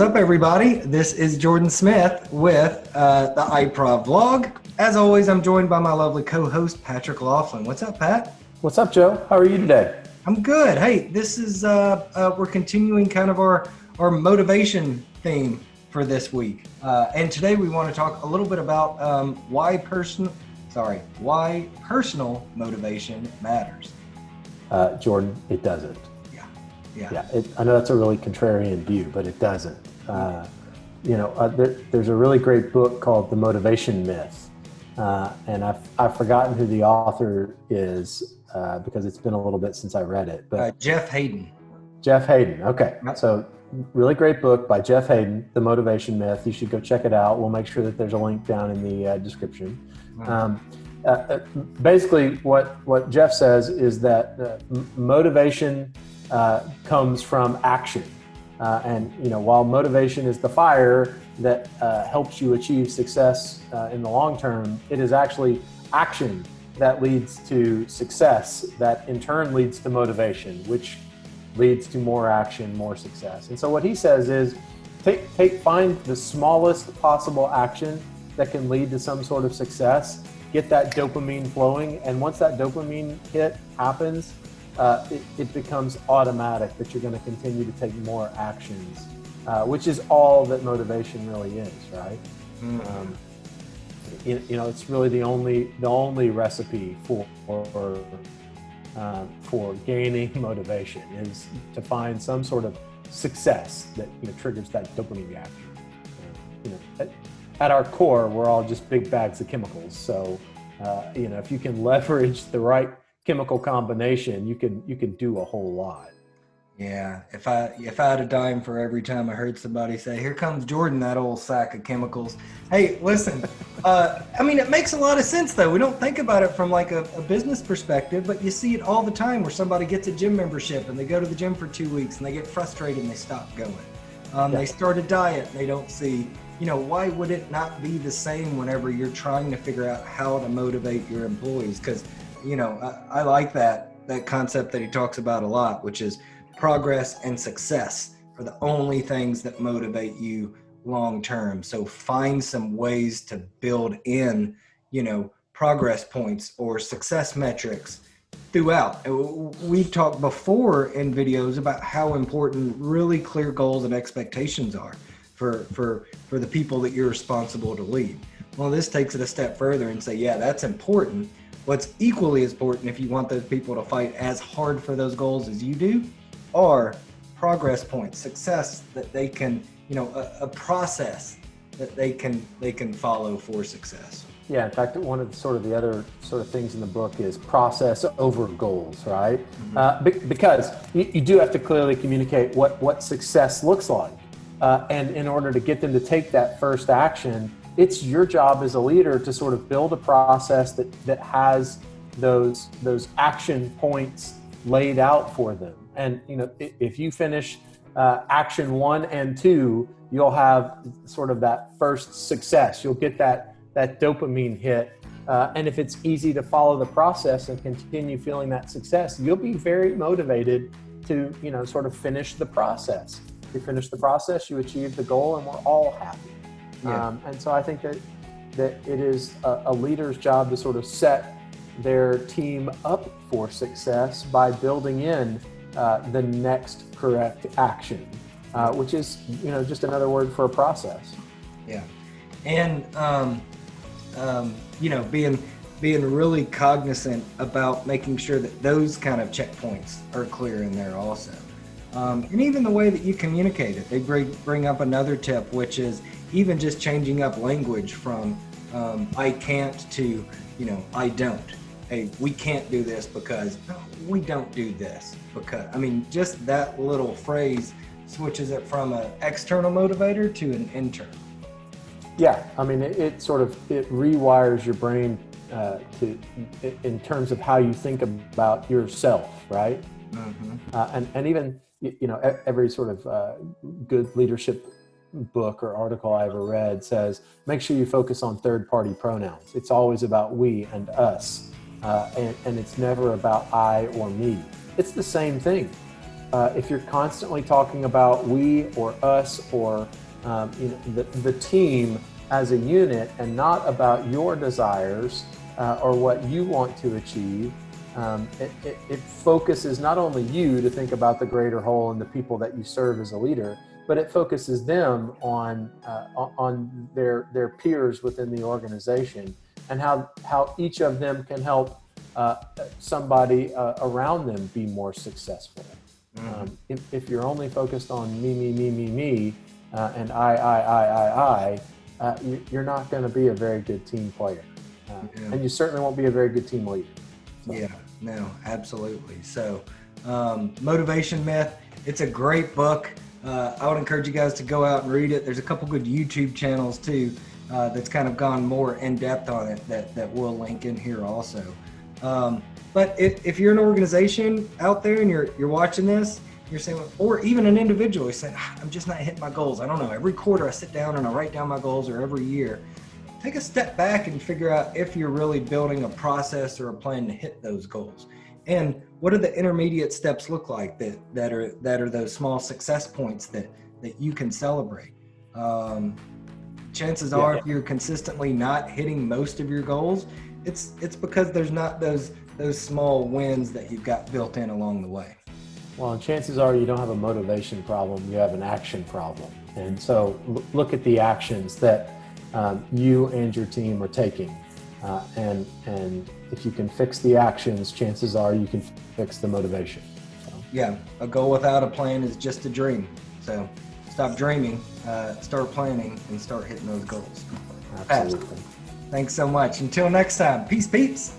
What's up, everybody? This is Jordan Smith with the iProv vlog. As always, I'm joined by my lovely co-host, Patrick Laughlin. What's up, Pat? What's up, Joe? How are you today? I'm good. Hey, this is, we're continuing kind of our motivation theme for this week. And today we want to talk a little bit about why personal motivation matters. Jordan, it doesn't. Yeah. I know that's a really contrarian view, but it doesn't. There's a really great book called The Motivation Myth. And I've forgotten who the author is because it's been a little bit since I read it. But Jeff Hayden. Jeff Hayden. Okay. Yep. So really great book by Jeff Hayden, The Motivation Myth. You should go check it out. We'll make sure that there's a link down in the description. Basically, what Jeff says is that motivation comes from action. And while motivation is the fire that helps you achieve success in the long term, it is actually action that leads to success that in turn leads to motivation, which leads to more action, more success. And so what he says is find the smallest possible action that can lead to some sort of success, get that dopamine flowing, and once that dopamine hit happens, it becomes automatic that you're going to continue to take more actions, which is all that motivation really is, right? Mm-hmm. It's really the only recipe for gaining motivation is to find some sort of success that triggers that dopamine reaction. At our core, we're all just big bags of chemicals. So, if you can leverage the right chemical combination, you can do a whole lot. Yeah, if I had a dime for every time I heard somebody say, "Here comes Jordan, that old sack of chemicals." Hey, listen, it makes a lot of sense though. We don't think about it from like a business perspective, but you see it all the time where somebody gets a gym membership and they go to the gym for 2 weeks and they get frustrated and they stop going. They start a diet and they don't see, why would it not be the same whenever you're trying to figure out how to motivate your employees? Because I like that concept that he talks about a lot, which is progress and success are the only things that motivate you long term. So find some ways to build in, progress points or success metrics throughout. We've talked before in videos about how important really clear goals and expectations are for the people that you're responsible to lead. Well, this takes it a step further and say, yeah, that's important. What's equally as important if you want those people to fight as hard for those goals as you do are progress points, success that they can, a process that they can follow for success. Yeah, in fact, one of the other sort of things in the book is process over goals, right? Mm-hmm. Because you do have to clearly communicate what success looks like. And in order to get them to take that first action, it's your job as a leader to sort of build a process that has those action points laid out for them. And if you finish action 1 and 2, you'll have sort of that first success. You'll get that dopamine hit. And if it's easy to follow the process and continue feeling that success, you'll be very motivated to sort of finish the process. You finish the process, you achieve the goal, and we're all happy. Yeah. And so I think that it is a leader's job to sort of set their team up for success by building in the next correct action, which is just another word for a process. Yeah, and being really cognizant about making sure that those kind of checkpoints are clear in there also. And even the way that you communicate it. They bring up another tip, which is even just changing up language from I can't to, I don't. Hey, we can't do this because we don't do this because, just that little phrase switches it from an external motivator to an internal. Yeah, it rewires your brain in terms of how you think about yourself, right? Mm-hmm. And even every sort of good leadership book or article I ever read says, make sure you focus on third-party pronouns. It's always about we and us, and it's never about I or me. It's the same thing. if you're constantly talking about we or us or the team as a unit and not about your desires or what you want to achieve, it focuses not only you to think about the greater whole and the people that you serve as a leader, but it focuses them on their peers within the organization and how each of them can help somebody around them be more successful. If you're only focused on me, and you're not going to be a very good team player, and you certainly won't be a very good team leader. So. Yeah, no, absolutely. So, Motivation Myth, it's a great book. I would encourage you guys to go out and read it. There's a couple good YouTube channels too that's kind of gone more in depth on it that we'll link in here also. But if you're an organization out there and you're watching this, you're saying, or even an individual, you're saying, I'm just not hitting my goals. I don't know. Every quarter I sit down and I write down my goals, or every year. Take a step back and figure out if you're really building a process or a plan to hit those goals. And what do the intermediate steps look like that are those small success points that you can celebrate? Chances are, if you're consistently not hitting most of your goals, it's because there's not those small wins that you've got built in along the way. Well, and chances are you don't have a motivation problem, you have an action problem. And so look at the actions that you and your team are taking. And if you can fix the actions, chances are you can fix the motivation. So. Yeah, a goal without a plan is just a dream. So stop dreaming, start planning, and start hitting those goals. Absolutely. Thanks so much. Until next time, peace, peeps.